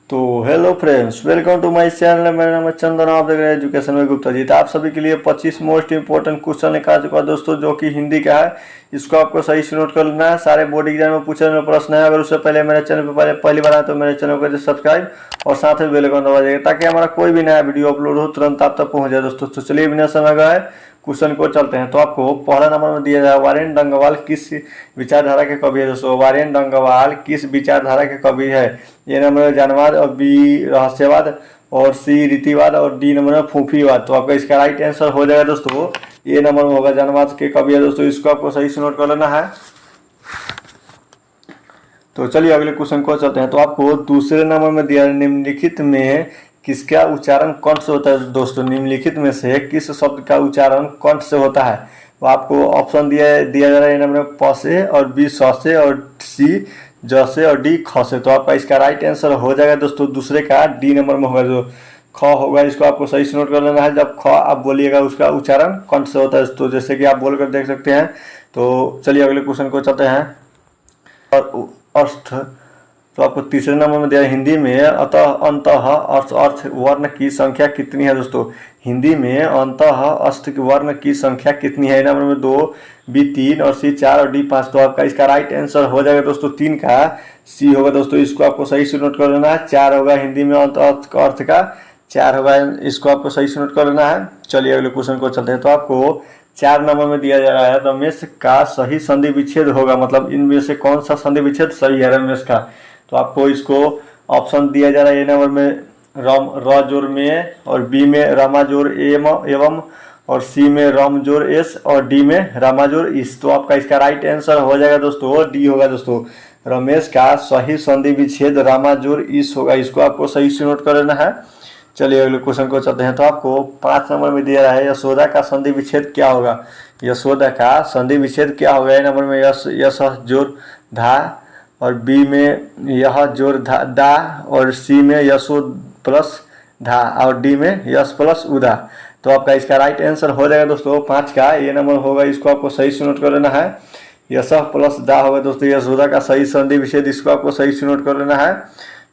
तो hello friends, welcome to my channel. मेरा नाम है चंदन, आप देख रहे हैं एजुकेशन में गुप्ता जी। तो आप सभी के लिए 25 मोस्ट इंपॉर्टेंट क्वेश्चन लेकर आ चुका है दोस्तों, जो कि हिंदी का है। इसको आपको सही से नोट कर लेना है। सारे बोर्ड एग्जाम में पूछे हुए प्रश्न है। अगर उससे पहले मेरे चैनल पर पहली बार आए तो मेरे चैनल को सब्सक्राइब और साथ में बेल आइकन दबा दीजिए, ताकि हमारा कोई भी नया वीडियो अपलोड हो तुरंत आप तक पहुंच जाए दोस्तों। तो चलिए बिना समय गए क्वेश्चन को चलते हैं। तो आपको पहला नंबर में दिया जाए, वारेन डंगवाल किस विचारधारा के कवि है दोस्तों? वारेन डंगवाल किस विचारधारा के कवि है? ये नंबर है जनवाद, और बी रहस्यवाद, और सी रीतिवाद, और डी नंबर में फूफीवाद। तो आपका इसका राइट आंसर हो जाएगा दोस्तों, ये नंबर में होगा जनवाद के कवि है दोस्तों। इसको आपको सही से नोट कर लेना है। तो चलिए अगले क्वेश्चन को चलते हैं। तो आपको दूसरे नंबर में दिया, निम्नलिखित में किसका उच्चारण कंठ से होता है दोस्तों? निम्नलिखित में से किस शब्द का उच्चारण कंठ से होता है? तो आपको ऑप्शन दिया जा रहा है नंबर में प से, और बी स से, और सी ज से, और डी ख से। तो आपका इसका राइट आंसर हो जाएगा दोस्तों दूसरे का डी नंबर में होगा, जो ख होगा। इसको आपको सही से नोट कर लेना है। जब ख आप बोलिएगा उसका उच्चारण कंठ से होता है, तो जैसे कि आप बोल कर देख सकते हैं। तो चलिए अगले क्वेश्चन को चलते हैं। और अर्थ, तो आपको तीसरे नंबर में दिया है हिंदी में अतः अंतः अर्थ वर्ण की संख्या कितनी है दोस्तों? हिंदी में अंतः अर्थ वर्ण की संख्या कितनी है? नंबर में 2, बी 3, और सी 4, और डी 5। तो आपका इसका राइट आंसर हो जाएगा दोस्तों 3 का सी होगा दोस्तों। इसको आपको सही से नोट कर लेना है। 4 होगा हिंदी में अंतः अर्थ का 4 होगा, इसको आपको सही से नोट कर लेना है। चलिए अगले क्वेश्चन को चलते हैं। तो आपको 4 नंबर में दिया जा रहा है, रमेश का सही संधि विच्छेद होगा, मतलब इनमें से कौन सा संधि विच्छेद सही है रमेश का? तो आपको इसको ऑप्शन दिया जा रहा है। ए नंबर में र जोर में, और बी में रामा जोर एवं, और सी में राम जोर एस, और डी में रामा जोर इस। तो आपका इसका राइट आंसर हो जाएगा दोस्तों, डी होगा दोस्तों। रमेश का सही संधि विच्छेद रामा जोर इस होगा। इसको आपको सही से नोट कर लेना है। चलिए अगले क्वेश्चन को चलते हैं। तो आपको 5 नंबर में दिया है, यशोदा का संधि विच्छेद क्या होगा? यशोदा का संधि विच्छेद क्या होगा? ए नंबर में यश जोर धा, और बी में यह जोर दा, और सी में यशो प्लस धा, और डी में यश प्लस उदा। तो आपका इसका राइट आंसर हो जाएगा दोस्तों 5 का ये नंबर होगा। इसको आपको सही से नोट कर लेना है। यश प्लस दा होगा दोस्तों यशोदा का सही संधि विच्छेद। इसको आपको सही से नोट कर लेना है।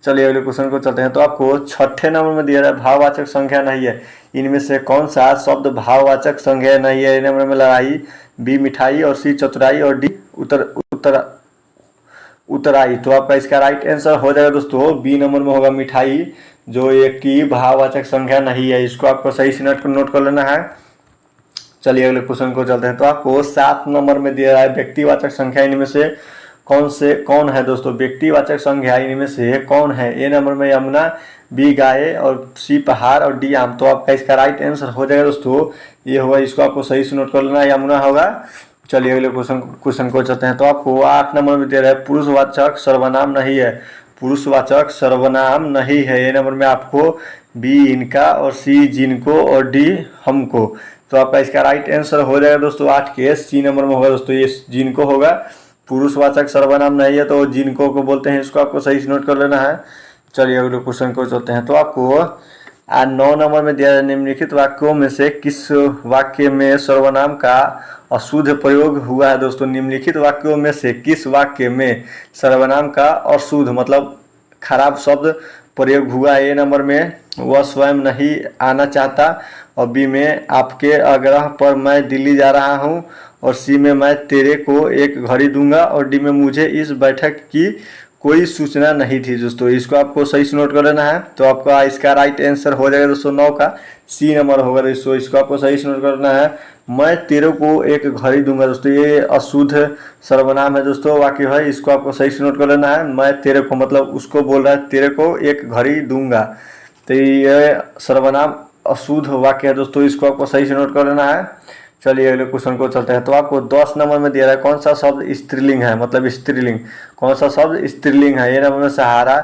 चलिए अगले क्वेश्चन को चलते हैं। तो आपको 6ठे नंबर में दिया है, भाववाचक संख्या नहीं है। इनमें से कौन सा शब्द भाववाचक संख्या नहीं है? ए नंबर में लड़ाई, बी मिठाई, और सी चतुराई, और डी उतराई। तो आपका इसका राइट आंसर हो जाएगा दोस्तों बी नंबर में होगा मिठाई, जो एक की भाववाचक संख्या नहीं है। इसको आपको सही से नोट कर लेना है। चलिए अगले क्वेश्चन को चलते हैं। तो आपको 7 नंबर में दिया है, व्यक्तिवाचक संख्या इनमें से कौन है दोस्तों? व्यक्तिवाचक संख्या इनमें से कौन है? ए नंबर में यमुना, बी गाय, और सी पहाड़, और डी आम। तो आपका इसका राइट आंसर हो जाएगा दोस्तों ये होगा। इसको आपको सही से नोट कर लेना है, यमुना होगा। चलिए अगले क्वेश्चन को चलते हैं। तो आपको 8 नंबर में दे रहा है, पुरुषवाचक सर्वनाम नहीं है। पुरुषवाचक सर्वनाम नहीं है। ए नंबर में आपको बी इनका, और सी जिनको, और डी हमको। तो आपका इसका राइट आंसर हो जाएगा दोस्तों 8 के सी नंबर में होगा दोस्तों, ये जिनको होगा। पुरुषवाचक सर्वनाम नहीं है तो जिनको को बोलते हैं। इसको आपको सही से नोट कर लेना है। चलिए अगले क्वेश्चन को चलते हैं। तो आपको 9 नंबर में दिया है, निम्नलिखित वाक्यों में से किस वाक्य में सर्वनाम का अशुद्ध प्रयोग हुआ है दोस्तों? निम्नलिखित वाक्यों में से किस वाक्य में सर्वनाम का अशुद्ध मतलब खराब शब्द प्रयोग हुआ है? ए नंबर में वह स्वयं नहीं आना चाहता, और बी में आपके आग्रह पर मैं दिल्ली जा रहा हूँ, और सी में मैं तेरे को एक घड़ी दूंगा, और डी में मुझे इस बैठक की कोई सूचना नहीं थी दोस्तों। इसको आपको सही से नोट कर लेना है। तो आपका इसका राइट आंसर हो जाएगा दोस्तों 9 का सी नंबर होगा दोस्तों। इसको आपको सही से नोट करना है। मैं तेरे को एक घड़ी दूंगा दोस्तों, ये अशुद्ध सर्वनाम है दोस्तों, वाक्य है। इसको आपको सही से नोट कर लेना है। मैं तेरे को मतलब उसको बोल रहा है, तेरे को एक घड़ी दूंगा। तो ये सर्वनाम अशुद्ध वाक्य है दोस्तों। इसको आपको सही से नोट कर लेना है। चलिए अगले क्वेश्चन को चलते हैं। तो आपको 10 नंबर में दिया है, कौन सा शब्द स्त्रीलिंग है? मतलब स्त्रीलिंग कौन सा शब्द स्त्रीलिंग है? ए नंबर में सहारा,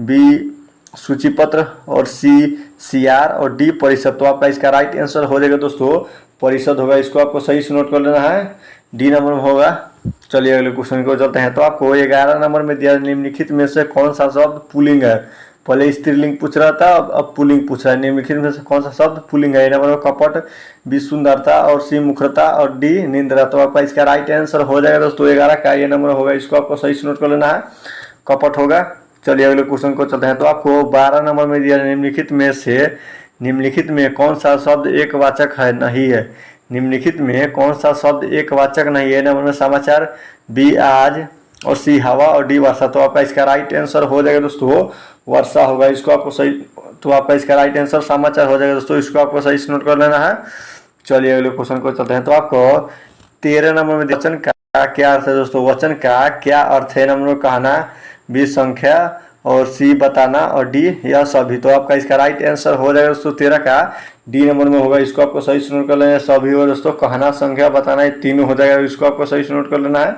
बी सूचीपत्र, और सी सियार, और डी परिषद। तो आपका इसका राइट आंसर हो जाएगा दोस्तों परिषद होगा। इसको आपको सही से नोट कर लेना है, डी नंबर में होगा। चलिए अगले क्वेश्चन को चलते हैं। तो आपको 11 नंबर में दिया, निम्नलिखित में से कौन सा शब्द पुल्लिंग है? पहले स्त्रीलिंग पूछ रहा था, अब पुल्लिंग पूछ रहा है। निम्नलिखित में से कौन सा शब्द पुल्लिंग है? नंबर में कपट, बी सुंदरता, और सी मुखरता, और डी निंद्रा। तो आपका इसका राइट आंसर हो जाएगा दोस्तों 11 का ये नंबर होगा। इसको आपको सही से नोट कर लेना है, कपट होगा। चलिए अगले क्वेश्चन को चलते हैं। तो आपको 12 नंबर में दिया निम्नलिखित में कौन सा शब्द एक वाचक है नहीं है। निम्नलिखित में कौन सा शब्द एक वाचक नहीं है। नंबर में समाचार, बी आज और सी हवा और डी वर्षा। तो आपका इसका राइट आंसर हो जाएगा दोस्तों वर्षा होगा। इसको आपको सही, तो आपका इसका राइट आंसर समाचार हो जाएगा दोस्तों। इसको आपको सही से नोट कर लेना है। चलिए अगले क्वेश्चन को चलते हैं। तो आपको 13 नंबर में वचन का क्या अर्थ है दोस्तों। वचन का क्या अर्थ है। नंबर में कहना, बी संख्या और सी बताना और डी यह सभी। तो आपका इसका राइट आंसर हो जाएगा दोस्तों 13 का डी नंबर में होगा। इसको आपको सही से नोट कर लेना है। सभी हो दोस्तों, कहना संख्या बताना ये तीनों हो जाएगा। इसको आपको सही से नोट कर लेना है।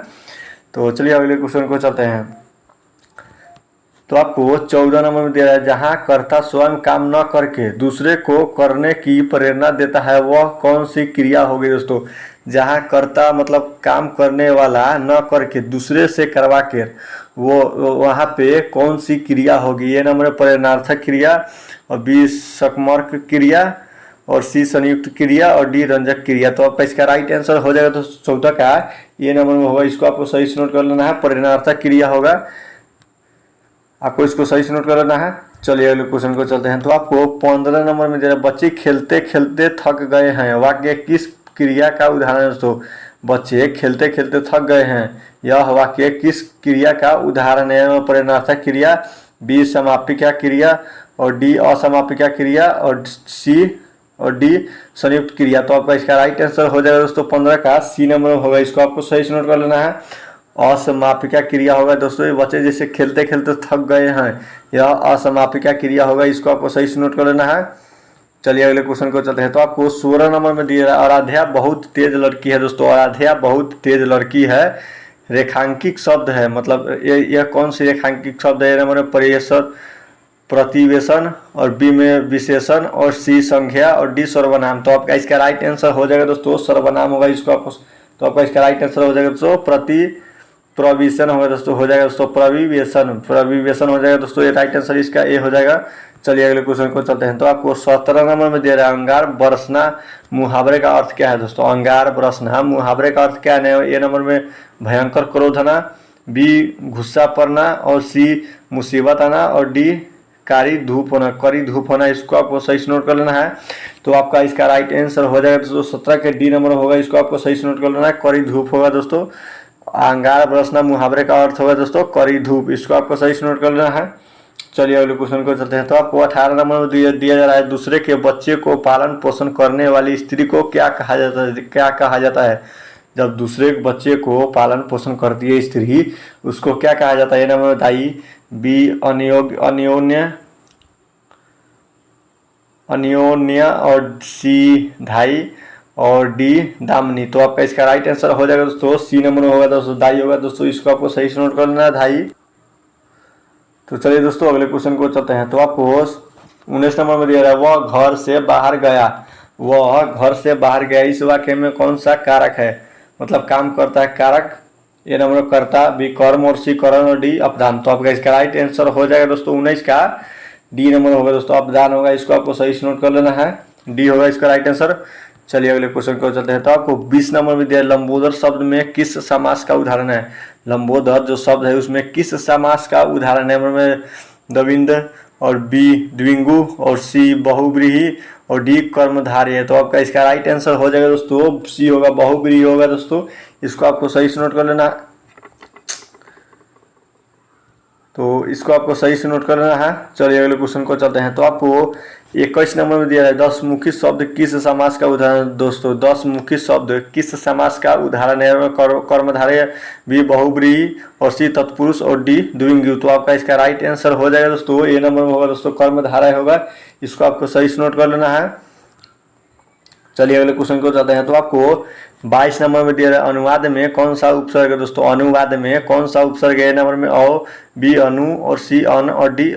तो चलिए अगले क्वेश्चन को चलते हैं। तो आपको 14 नंबर में दिया है, जहाँ कर्ता स्वयं काम न करके दूसरे को करने की प्रेरणा देता है वह कौन सी क्रिया होगी दोस्तों। जहाँ कर्ता मतलब काम करने वाला न करके दूसरे से करवा के वो वहाँ पे कौन सी क्रिया होगी। ये नंबर प्रेरणार्थक क्रिया और बी सकमर्क क्रिया और सी संयुक्त क्रिया और डी रंजक क्रिया। तो आपका इसका राइट आंसर हो जाएगा तो 14 का ये नंबर में होगा। इसको आपको सही से नोट कर लेना है। प्रेरणार्थक क्रिया होगा, आपको इसको सही से नोट कर लेना है। चलिए अगले क्वेश्चन को चलते हैं। तो आपको 15 नंबर में दे रहा है, बच्चे खेलते खेलते थक गए हैं। वाक्य किस क्रिया का उदाहरण है दोस्तों। बच्चे खेलते खेलते थक गए हैं, यह वाक्य किस क्रिया का उदाहरण है। प्रेरणार्थक क्रिया, बी समापिका क्रिया और डी असमापिका क्रिया और सी और डी संयुक्त क्रिया। तो आपका इसका राइट आंसर हो जाएगा दोस्तों 15 का सी नंबर होगा। इसको आपको सही से नोट कर लेना है। असमापिका क्रिया होगा दोस्तों। ये बच्चे जैसे खेलते खेलते थक गए हैं, यह असमापिका क्रिया होगा। इसको आपको सही से नोट कर लेना है। चलिए अगले क्वेश्चन को चलते हैं। तो आपको 16 नंबर में दिया है, आराध्या बहुत तेज लड़की है दोस्तों। आराध्या बहुत तेज लड़की है रेखांकित शब्द है, मतलब यह कौन सी रेखांकित शब्द है। नंबर में परिवेशन, प्रतिवेशन और बी में विशेषण और सी संख्या और डी सर्वनाम। तो आपका इसका राइट आंसर हो जाएगा दोस्तों सर्वनाम होगा। इसको आपको, तो आपका इसका राइट आंसर हो जाएगा दोस्तों प्रविवेशन होगा दोस्तों, हो जाएगा दोस्तों प्रविवेशन हो जाएगा दोस्तों। ये राइट आंसर इसका ए हो जाएगा। चलिए अगले क्वेश्चन को चलते हैं। तो आपको 17 नंबर में दे रहा है, अंगार बरसना मुहावरे का अर्थ क्या है दोस्तों। अंगार बरसना मुहावरे का अर्थ क्या है। ए नंबर में भयंकर क्रोध आना, बी गुस्सा पड़ना और सी मुसीबत आना और डी कड़ी धूप होना। इसको आपको सही से नोट कर लेना है। तो आपका इसका राइट आंसर हो जाएगा दोस्तों 17 के डी नंबर होगा। इसको आपको सही से नोट कर लेना है। कड़ी धूप होगा दोस्तों। अंगार बरसना मुहावरे का अर्थ होगा दोस्तों कड़ी धूप। इसको आपको सही से नोट कर लेना है। चलिए अगले क्वेश्चन को चलते हैं। तो आपको 18 नंबर में दिया जा रहा है, दूसरे के बच्चे को पालन पोषण करने वाली स्त्री को क्या कहा जाता है। जब दूसरे के बच्चे को पालन पोषण करती है स्त्री, उसको क्या कहा जाता है। नंबर दाई, बी अन्योन्य और सी धाई और डी दामनी। तो आपका इसका राइट आंसर हो जाएगा दोस्तों सी नंबर होगा दोस्तों दाई होगा दोस्तों। इसको आपको सही से नोट कर लेना है धाई। तो चलिए दोस्तों अगले क्वेश्चन को चलते हैं। तो आपको 19 नंबर में दिया रहा है, वह घर से बाहर गया। इस वाक्य में कौन सा कारक है, मतलब काम करता है कारक। ये नंबर कर्ता, बी कर्म और सी करण और डी अपदान। तो आपका इसका राइट आंसर हो जाएगा दोस्तों 19 का डी नंबर होगा दोस्तों अपदान होगा। इसको आपको सही से नोट कर लेना है। डी होगा इसका राइट आंसर। चलिए अगले क्वेश्चन को चलते हैं। तो आपको 20 नंबर में दिया लंबोदर शब्द में किस समास का उदाहरण है। लंबोदर जो शब्द है उसमें किस समास का उदाहरण है। नंबर में द्विंद और बी द्विंगु और सी बहुव्रीहि और डी कर्मधारय है। तो आपका इसका राइट आंसर हो जाएगा दोस्तों सी होगा बहुव्रीहि होगा दोस्तों। इसको आपको सही से नोट कर लेना। तो इसको आपको सही से नोट कर लेना है। चलिए अगले क्वेश्चन को चलते हैं। तो आपको 21 नंबर में दिया है, 10 मुखी शब्द किस समास का उदाहरण दोस्तों। 10 मुखी शब्द किस समास का उदाहरण है। कर्मधारय, बी बहुव्रीहि और सी तत्पुरुष और डी द्विंगु। तो आपका इसका राइट आंसर हो जाएगा दोस्तों ए नंबर में होगा दोस्तों कर्मधारय होगा। इसको आपको सही से नोट कर लेना है। चलिए अगले क्वेश्चन को चलते हैं। तो आपको 22 नंबर में दिया है, अनुवाद में कौन सा उपसर्ग है दोस्तों। अनुवाद में कौन सा उपसर्ग है। नंबर में अ, बी अनु और सी अन और डी अ।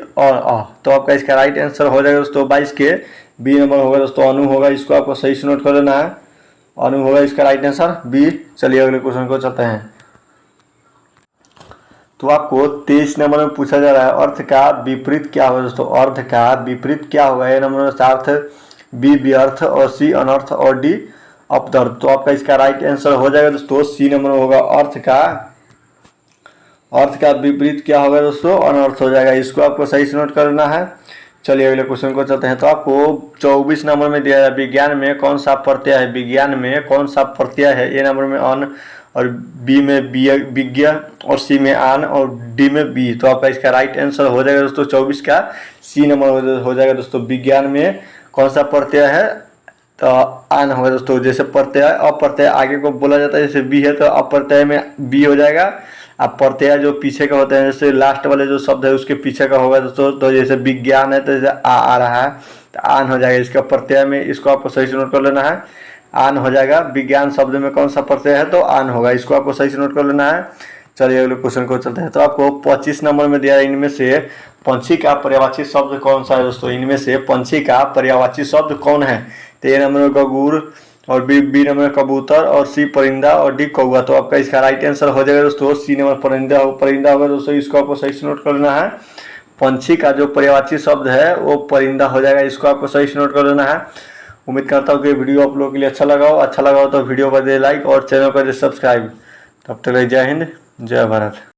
तो आपका इसका राइट आंसर हो जाएगा दोस्तों 22 के बी नंबर होगा दोस्तों अनु होगा। इसको आपको सही से नोट कर लेना है। अनु होगा इसका राइट आंसर बी। चलिए अगले क्वेश्चन को चलते हैं। तो आपको 23 नंबर में पूछा जा रहा है, अर्थ का विपरीत क्या होगा दोस्तों। अर्थ का विपरीत क्या होगा। ए नंबर में अर्थ, बी व्यर्थ और सी अनर्थ और डी अपदर्थ। तो आपका इसका राइट आंसर हो जाएगा दोस्तों सी नंबर होगा। अर्थ का विपरीत क्या होगा दोस्तों? अनर्थ हो जाएगा। इसको आपको सही से नोट करना है। चलिए अगले क्वेश्चन को चलते हैं। तो आपको 24 नंबर में दिया है विज्ञान में कौन सा प्रत्यय है? विज्ञान में कौन सा प्रत्यय है? ए नंबर में अन, और बी में विज्ञ, और सी में आन, और डी में बी। तो आपका इसका राइट आंसर हो जाएगा दोस्तों 24 का सी नंबर हो जाएगा दोस्तों। विज्ञान में कौन सा प्रत्यय है? तो आन होगा दोस्तों। जैसे प्रत्यय अप्रत्यय आगे को बोला जाता है, जैसे बी है तो अप्रत्यय में बी हो जाएगा। अब प्रत्यय जो पीछे का होते हैं, जैसे लास्ट वाले जो शब्द है उसके पीछे का होगा दोस्तों। तो जैसे विज्ञान है तो जैसे आ रहा है तो आन हो जाएगा इसका प्रत्यय में। इसको आपको सही से नोट कर लेना है, आन हो जाएगा। विज्ञान शब्द में कौन सा प्रत्यय है? तो आन होगा। इसको आपको सही से नोट कर लेना है। चलिए अगले क्वेश्चन को चलते हैं। तो आपको 25 नंबर में दिया है इनमें से पंछी का पर्यायवाची शब्द कौन सा है दोस्तों? इनमें से पंछी का पर्यायवाची शब्द कौन है? तो ए नंबर में गगुर, और बी नंबर में कबूतर, और सी परिंदा, और डी कौवा। तो आपका इसका राइट आंसर हो जाएगा दोस्तों सी नंबर परिंदा होगा दोस्तों। इसको आपको सही से नोट कर लेना है। पंछी का जो पर्यायवाची शब्द है वो परिंदा हो जाएगा। इसको आपको सही से नोट कर लेना है। उम्मीद करता हूँ कि वीडियो आप लोगों के लिए अच्छा लगा हो तो वीडियो को दे लाइक और चैनल को दे सब्सक्राइब। तब तक जय हिंद, जय भारत।